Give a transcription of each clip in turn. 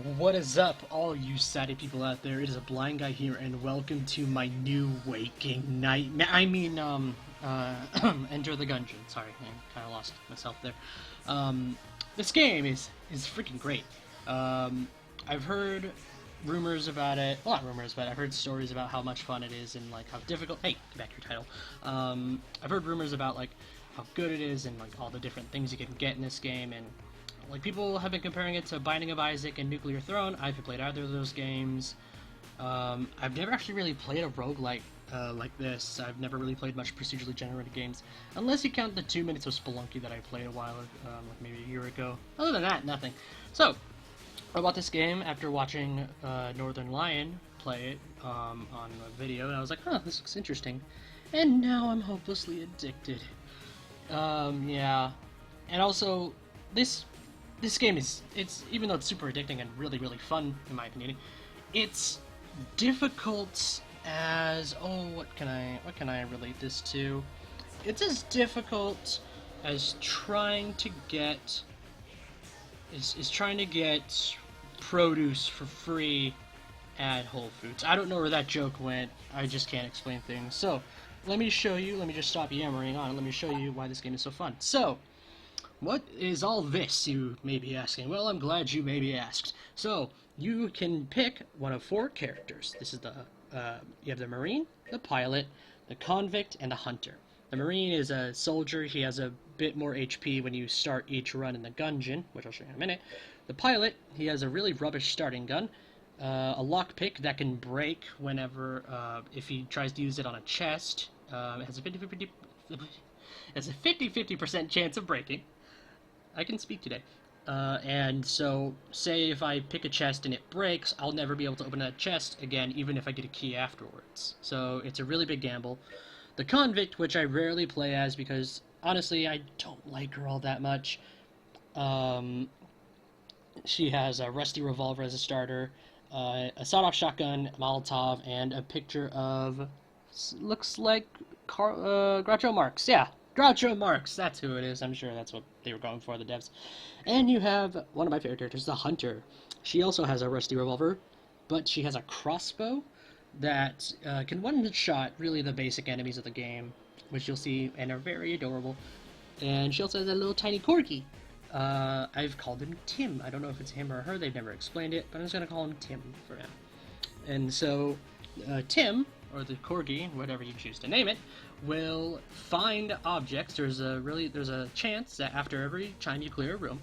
What is up, all you saddy people out there? It is a blind guy here, and welcome to my new waking nightmare. Enter the Gungeon. Sorry, I kind of lost myself there. This game is freaking great. I've heard rumors about it. Well, not rumors, but I've heard stories about how much fun it is and like how difficult. Hey, get back to your title. I've heard rumors about like how good it is and like all the different things you can get in this game, and like people have been comparing it to Binding of Isaac and Nuclear Throne. I haven't played either of those games. I've never actually really played a roguelike like this. I've never really played much procedurally generated games, unless you count the 2 minutes of Spelunky that I played a while, like maybe a year ago. Other than that, nothing. So, I bought this game after watching Northern Lion play it on a video, and I was like, huh, this looks interesting. And now I'm hopelessly addicted. Yeah. And also, this game is, even though it's super addicting and really, really fun, in my opinion, it's difficult as, what can I relate this to? It's as difficult as trying to get produce for free at Whole Foods. I don't know where that joke went. I just can't explain things. So, let me just stop yammering on, and let me show you why this game is so fun. So, what is all this, you may be asking? Well, I'm glad you may be asked. So, you can pick one of 4 characters. This is you have the Marine, the Pilot, the Convict, and the Hunter. The Marine is a soldier. He has a bit more HP when you start each run in the Gungeon, which I'll show you in a minute. The Pilot, he has a really rubbish starting gun, a lockpick that can break whenever, if he tries to use it on a chest. It has a 50-50% chance of breaking. I can speak today. And so, say if I pick a chest and it breaks, I'll never be able to open that chest again, even if I get a key afterwards. So, it's a really big gamble. The Convict, which I rarely play as because, honestly, I don't like her all that much. She has a rusty revolver as a starter, a sawed-off shotgun, a Molotov, and a picture of, looks like Groucho Marx. Yeah, Groucho Marx, that's who it is. I'm sure that's what they were going for, the devs. And you have one of my favorite characters, the Hunter. She also has a rusty revolver, but she has a crossbow that can one-shot really the basic enemies of the game, which you'll see and are very adorable. And she also has a little tiny corgi. I've called him Tim. I don't know if it's him or her, they've never explained it, but I'm just going to call him Tim for now. And so, Tim, or the corgi, whatever you choose to name it, will find objects. There's a chance that after every time you clear a room,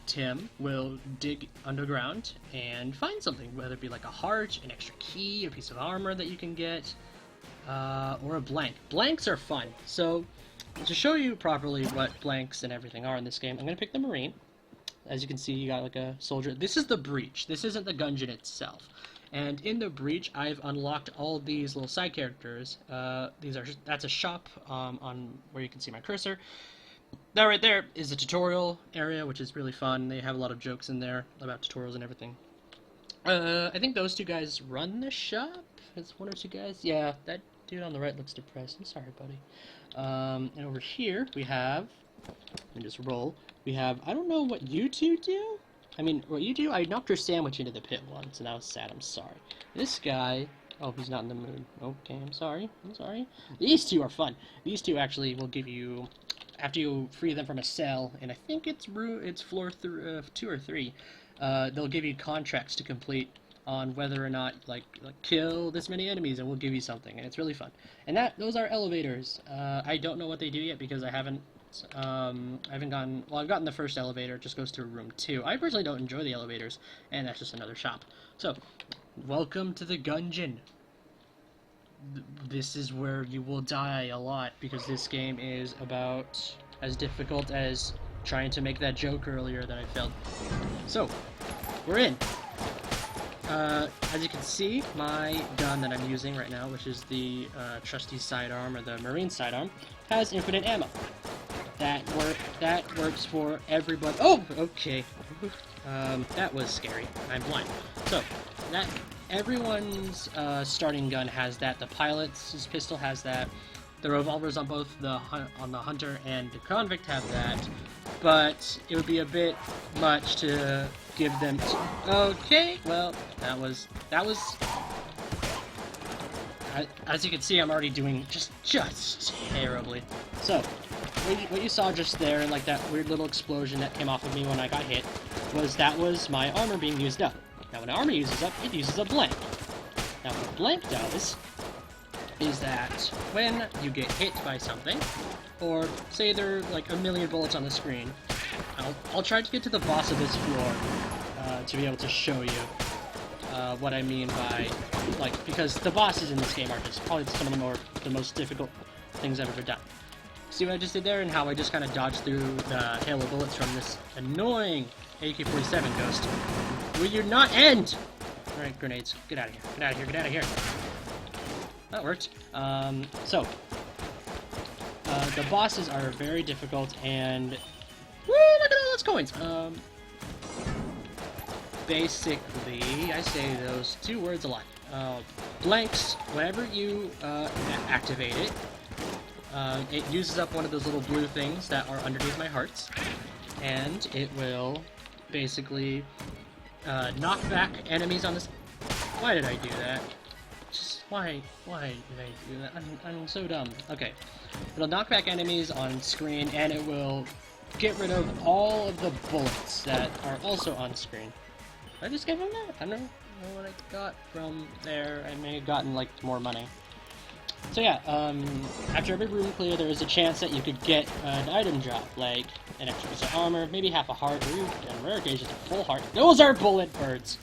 Tim will dig underground and find something, whether it be like a heart, an extra key, a piece of armor that you can get, or a blank. Blanks are fun. So, to show you properly what blanks and everything are in this game, I'm going to pick the Marine. As you can see, you got like a soldier. This is the Breach. This isn't the Gungeon itself. And in the Breach, I've unlocked all these little side characters. That's a shop on where you can see my cursor. That right there is a tutorial area, which is really fun. They have a lot of jokes in there about tutorials and everything. I think those 2 guys run the shop. It's 1 or 2 guys. Yeah, that dude on the right looks depressed. I'm sorry, buddy. And over here we have, and just roll. We have, I don't know what you 2 do. I mean, what you do, I knocked your sandwich into the pit once, and that was sad, I'm sorry. This guy, oh, he's not in the mood. Okay, I'm sorry. These 2 are fun. These 2 actually will give you, after you free them from a cell, and I think it's floor 2 or 3, they'll give you contracts to complete on whether or not, like kill this many enemies, and we'll give you something, and it's really fun. And those are elevators. I don't know what they do yet because I haven't gotten, well, I've gotten the first elevator. It just goes to room 2. I personally don't enjoy the elevators, and that's just another shop. So, welcome to the Gungeon. This is where you will die a lot, because this game is about as difficult as trying to make that joke earlier that I failed. So, we're in. As you can see, my gun that I'm using right now, which is the trusty sidearm, or the Marine sidearm, has infinite ammo. That works for everybody. Oh, okay. That was scary. I'm blind. So, everyone's starting gun has that. The Pilot's pistol has that. The revolvers on both the Hunter and the Convict have that. but it would be a bit much to give them. Okay, well, that was. As you can see, I'm already doing just terribly. So, what you saw just there, like that weird little explosion that came off of me when I got hit, that was my armor being used up. Now, when armor uses up, it uses a blank. Now, what a blank does is that when you get hit by something, or say there are like a million bullets on the screen, I'll try to get to the boss of this floor to be able to show you what I mean by, like, because the bosses in this game are just probably some of the most difficult things I've ever done. See what I just did there, and how I just kind of dodged through the hail of bullets from this annoying AK-47 ghost. Will you not end? Alright, grenades. Get out of here. Get out of here. Get out of here. That worked. The bosses are very difficult, and woo! Look at all those coins. Basically, I say those two words a lot. Blanks. Whenever you activate it, it uses up one of those little blue things that are underneath my hearts, and it will basically knock back enemies on this. Why did I do that? Just why did I do that? I'm so dumb. Okay, it'll knock back enemies on screen, and it will get rid of all of the bullets that are also on screen. Did I just give him that? I don't know what I got from there. I may have gotten like more money. So yeah, after every room clear, there is a chance that you could get an item drop, like an extra piece of armor, maybe half a heart, or on rare occasions a full heart. Those are bullet birds!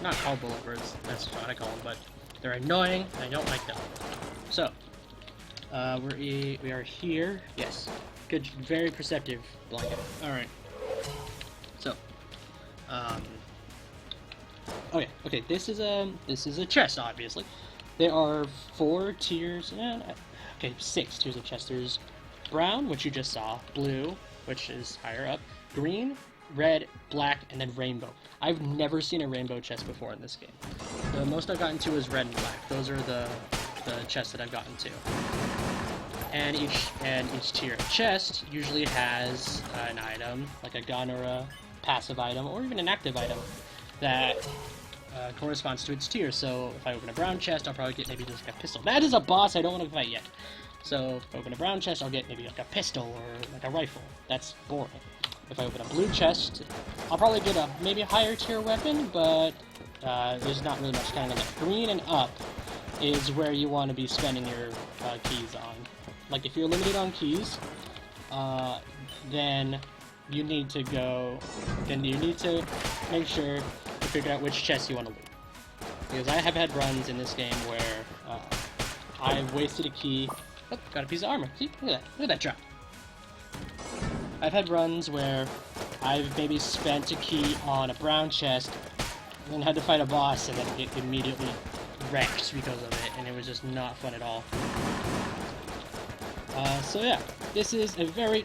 Not called bullet birds, that's what I call them, but they're annoying, and I don't like them. So, we are here. Yes, good, very perceptive blanket. Alright. So, oh yeah, okay, this is a chest, obviously. There are 4 tiers, okay, 6 tiers of chest. There's brown, which you just saw, blue, which is higher up, green, red, black, and then rainbow. I've never seen a rainbow chest before in this game. The most I've gotten to is red and black. Those are the chests that I've gotten to. And each tier of chest usually has an item, like a gun or a passive item, or even an active item that corresponds to its tier. So if I open a brown chest, I'll probably get maybe just like a pistol. That is a boss I don't want to fight yet. So if I open a brown chest, I'll get maybe like a pistol or like a rifle. That's boring. If I open a blue chest, I'll probably get a maybe a higher tier weapon, but there's not really much kind of that. Green and up is where you want to be spending your keys on. Like if you're limited on keys, then you need to make sure to figure out which chest you want to loot. Because I have had runs in this game where I've wasted a key. Oh, got a piece of armor. See, look at that drop. I've had runs where I've maybe spent a key on a brown chest and then had to fight a boss and then get immediately wrecked because of it, and it was just not fun at all. So yeah, this is a very...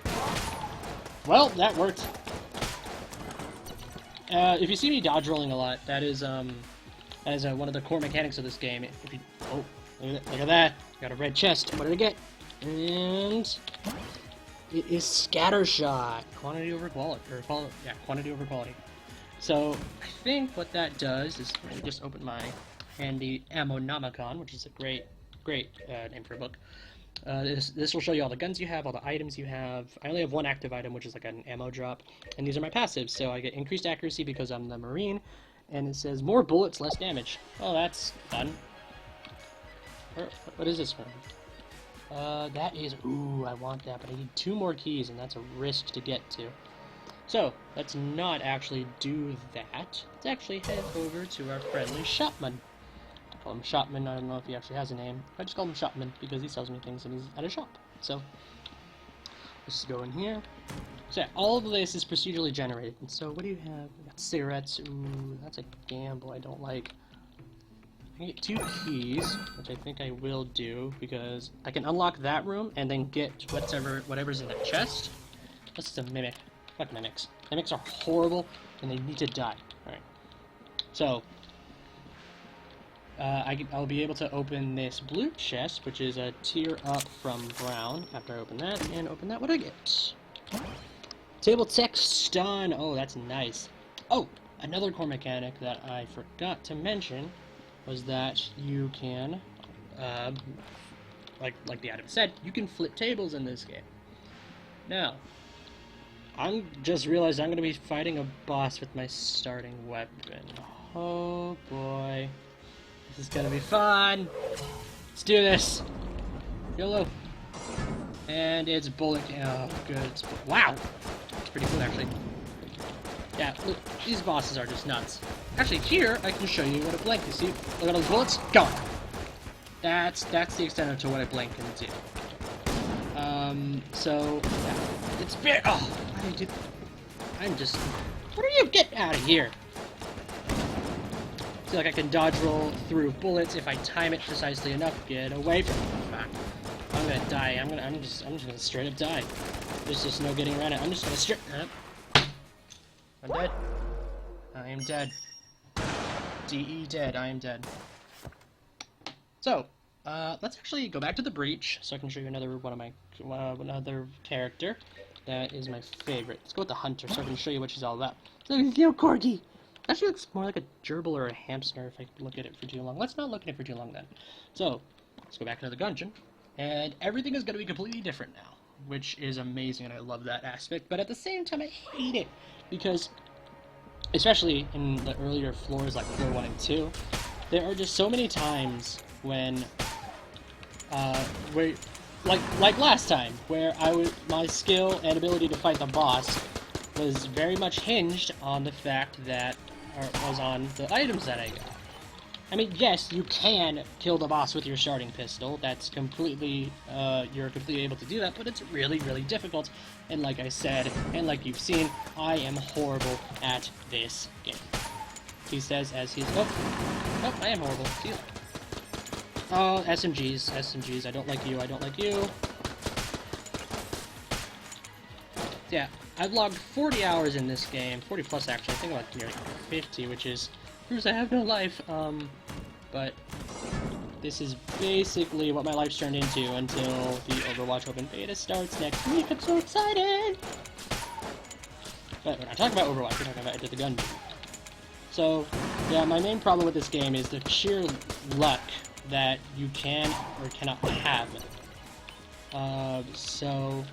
Well, that worked. If you see me dodge rolling a lot, that is one of the core mechanics of this game. If you, oh, look at that! Got a red chest. What did I get? And it is scatter shot. Quantity over quality, quantity over quality. So I think what that does is, let me just open my handy Ammonomicon, which is a great name for a book. This will show you all the guns you have, all the items you have. I only have one active item, which is like an ammo drop, and these are my passives. So I get increased accuracy because I'm the Marine, and it says more bullets, less damage. Oh, that's fun. What is this one? That is, ooh, I want that, but I need 2 more keys, and that's a risk to get to. So, let's not actually do that. Let's actually head over to our friendly shopman. I call him Shopman, I don't know if he actually has a name. I just call him Shopman because he sells me things and he's at a shop. So, let's go in here. So yeah, all of this is procedurally generated. And so, what do you have? We got cigarettes. Ooh, that's a gamble I don't like. I get 2 keys, which I think I will do, because I can unlock that room and then get whatever's in that chest. This is a mimic. Fuck mimics. Mimics are horrible, and they need to die. Alright. So, I'll be able to open this blue chest, which is a tier up from brown, after I open that, and open that. What do I get? Table tech stun. Oh, that's nice. Oh, another core mechanic that I forgot to mention was that you can, uh, like the item said, you can flip tables in this game. Now, I'm just realized I'm going to be fighting a boss with my starting weapon. Oh boy. This is going to be fun. Let's do this. YOLO. And it's bullet. Oh, good. Wow. It's pretty cool, actually. Yeah, look, these bosses are just nuts. Actually, here, I can show you what a blink is. See? Look at those bullets. Gone. That's the extent to what a blink can do. So, yeah. It's very... Oh, why did you do... I'm just... What are you? Get out of here! I feel like I can dodge roll through bullets if I time it precisely enough. Get away from me. I'm gonna die. I'm just gonna straight up die. There's just no getting around it. I'm just gonna straight up. I'm dead. I am dead. DE dead. I am dead. So, let's actually go back to the breach so I can show you another one of my another character that is my favorite. Let's go with the hunter so I can show you what she's all about. So, little corgi. Actually looks more like a gerbil or a hamster if I look at it for too long. Let's not look at it for too long then. So, let's go back into the Gungeon. And everything is going to be completely different now, which is amazing, and I love that aspect. But at the same time, I hate it, because, especially in the earlier floors, like floor 1 and 2, there are just so many times when, like last time, where my skill and ability to fight the boss was very much hinged on the fact that, or was on the items that I got. I mean, yes, you can kill the boss with your starting pistol. That's completely, you're completely able to do that, but it's really, really difficult. And like I said, and like you've seen, I am horrible at this game. He says as he's, oh, I am horrible. See you. Oh, SMGs, I don't like you, I don't like you. Yeah, I've logged 40 hours in this game, 40 plus actually, I think like near 50, which is... proves I have no life, but this is basically what my life's turned into until the Overwatch Open Beta starts next week. I'm so excited! But when I talk about Overwatch, we're talking about Enter the Gungeon. So, yeah, my main problem with this game is the sheer luck that you can or cannot have. So,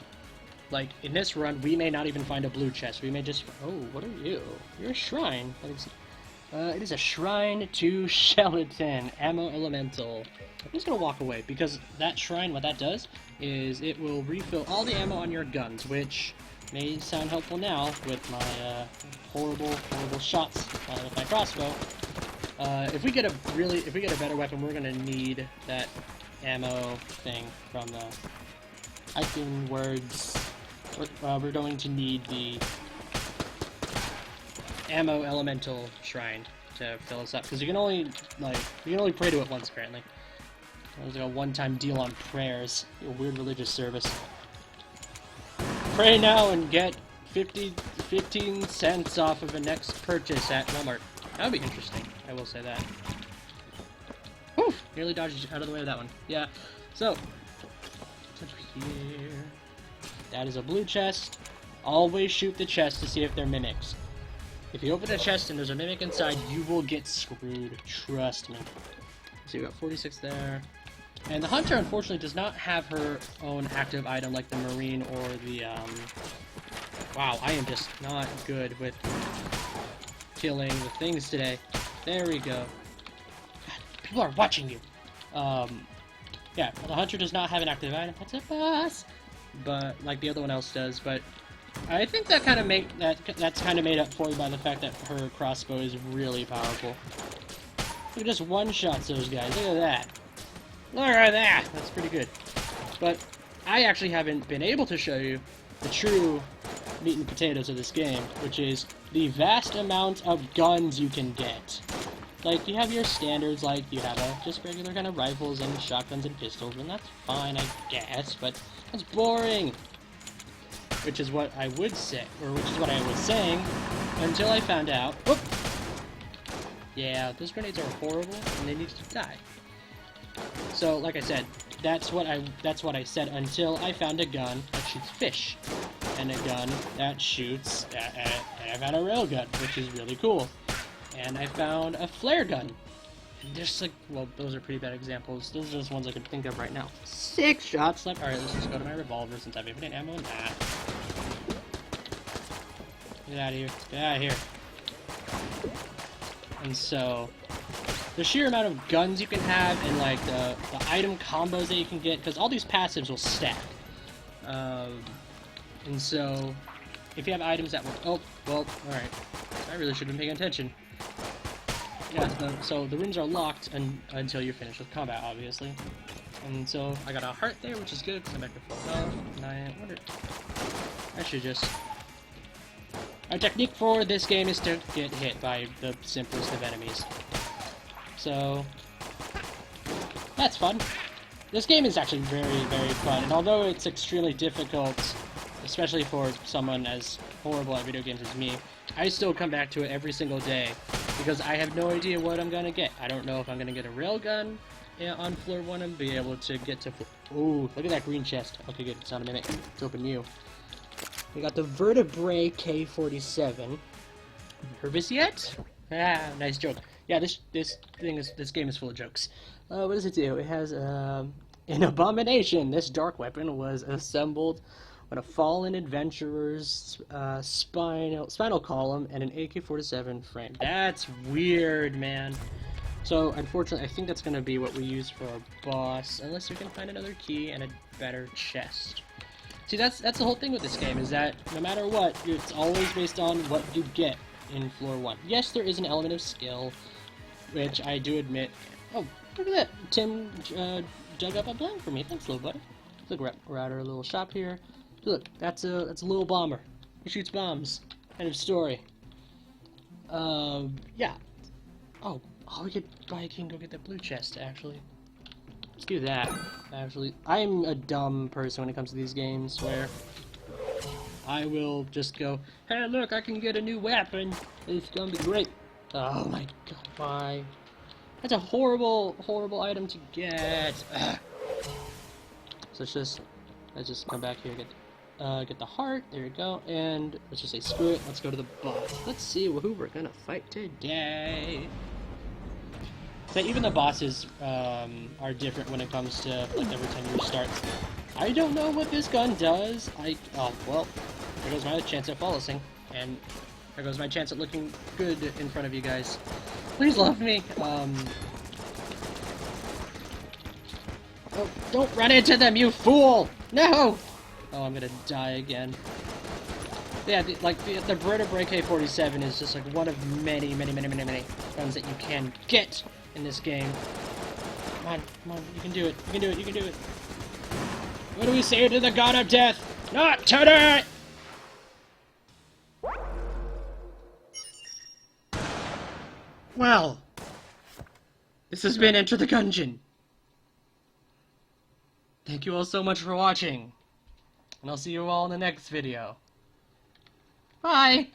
like, in this run, we may not even find a blue chest. We may just... Oh, what are you? You're a shrine. It is a shrine to Skeleton, Ammo Elemental. I'm just gonna walk away, because that shrine, what that does, is it will refill all the ammo on your guns, which may sound helpful now with my horrible shots with my crossbow. If we get a better weapon, we're gonna need that ammo thing from the Icon Words. We're going to need the Ammo Elemental Shrine to fill us up, because you can only pray to it once apparently. There's like a one-time deal on prayers. A weird religious service. Pray now and get 15 cents off of the next purchase at Walmart. That would be interesting, I will say that. Whew! Nearly dodged out of the way of that one. Yeah, so, here. That is a blue chest. Always shoot the chest to see if they're mimics. If you open a chest and there's a mimic inside, you will get screwed. Trust me. So you got 46 there. And the hunter, unfortunately, does not have her own active item like the marine or the, Wow, I am just not good with killing the things today. There we go. God, people are watching you. Yeah, the hunter does not have an active item. That's a boss. But, like the other one else does, but... I think that that's kind of made up for by the fact that her crossbow is really powerful. Look at just one-shots those guys. Look at that. Look at that. That's pretty good. But I actually haven't been able to show you the true meat and potatoes of this game, which is the vast amount of guns you can get. Like, you have your standards, like, you have just regular kind of rifles and shotguns and pistols, and that's fine, I guess, but that's boring. Which is what I would say, or which is what I was saying, until I found out, whoop! Yeah, those grenades are horrible, and they need to die. So, like I said, that's what I said until I found a gun that shoots fish. and a gun that shoots, and I found a railgun, which is really cool. And I found a flare gun. And there's like, well, those are pretty bad examples. Those are just ones I could think of right now. 6 shots left. Alright, let's just go to my revolver since I've infinite ammo in that. Get out of here. Get out of here. And so, the sheer amount of guns you can have and like the item combos that you can get, because all these passives will stack. And so, if you have items that will... Oh, well, alright. I really should have been paying attention. Yeah, so the rooms are locked until you're finished with combat, obviously. And so, I got a heart there, which is good, because I'm back to full health. And I wonder... I should just... Our technique for this game is to get hit by the simplest of enemies. So... that's fun. This game is actually very, very fun, and although it's extremely difficult, especially for someone as horrible at video games as me, I still come back to it every single day, because I have no idea what I'm gonna get. I don't know if I'm gonna get a railgun on floor 1 and be able to get to... Ooh, look at that green chest. Okay, good, it's not a mimic. It's open new. We got the Vertebrae K-47. Heard this yet? Ah, nice joke. Yeah, this game is full of jokes. What does it do? It has an abomination. This dark weapon was assembled with a fallen adventurer's spinal column and an AK-47 frame. That's weird, man. So, unfortunately, I think that's going to be what we use for our boss, unless we can find another key and a better chest. See, that's the whole thing with this game, is that no matter what, it's always based on what you get in floor 1. Yes, there is an element of skill, which I do admit. Oh, look at that! Tim dug up a blank for me. Thanks, little buddy. Look, we're at our little shop here. Look, that's a little bomber. He shoots bombs. End of story. Yeah. Oh, we could buy a key and go get that blue chest, actually. Let's do that. Actually, I'm a dumb person when it comes to these games, where I will just go, hey, look, I can get a new weapon. It's gonna be great. Oh my god, why? That's a horrible, horrible item to get. Ugh. So let's just come back here, get the heart. There we go, and let's just say screw it. Let's go to the boss. Let's see who we're gonna fight today. So even the bosses are different when it comes to like every time you restart. I don't know what this gun does. Oh well, there goes my chance at flawlessing, and there goes my chance at looking good in front of you guys. Please love me. Oh, don't run into them, you fool! No! Oh, I'm gonna die again. Yeah, the Vertebrae K-47 is just like one of many guns that you can get in this game. Come on, you can do it, you can do it, you can do it. What do we say to the god of death? Not today! Well, this has been Enter the Gungeon. Thank you all so much for watching, and I'll see you all in the next video. Bye!